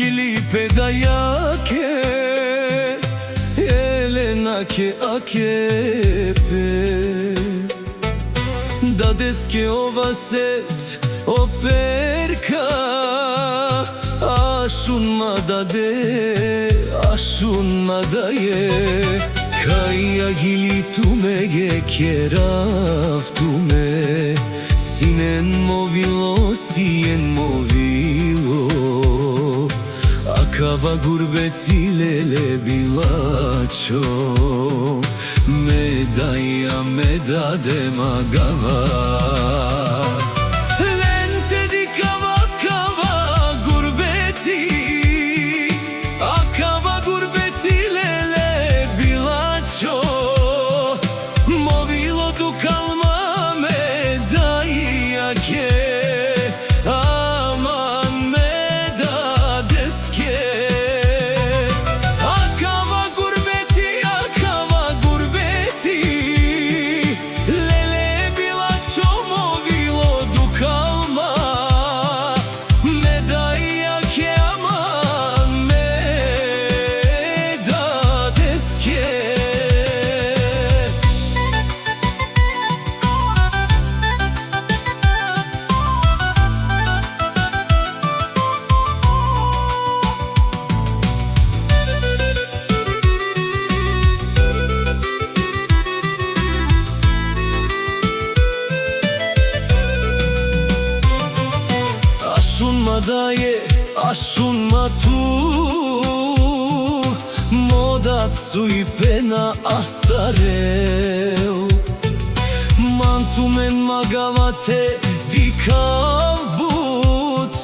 gili pedayake Elenake akepe Da deske ova ses operka Aşunma da de, aşunma da ye Kaya gili tumege keraftume Sinen movilo, sien movilo Akava gurbeti lele bilaço Medaya medade magava Lente di kava kava gurbeti Akava gurbeti lele bilaço Movilo tu kalma medaya ke Daje, aşunma tu Modatsu i pena astarel Mantumen magavate dikav but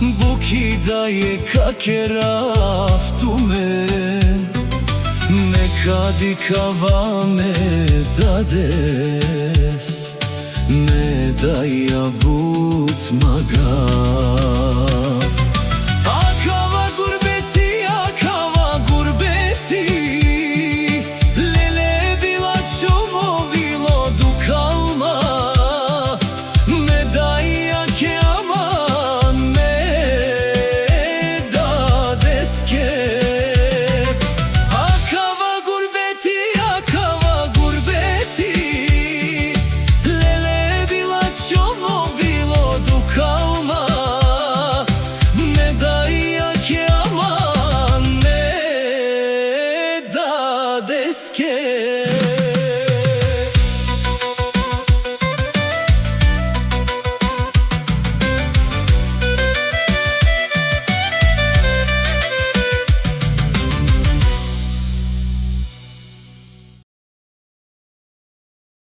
Buki daje kakeraftumen Neka dikava me dades Medaya but magav Akava gurbeti, akava gurbeti Lele bilaço movilo du kalma Medaya ke aman me dadeske Akava gurbeti, akava gurbeti Kalma medaya ke aman ne dadeske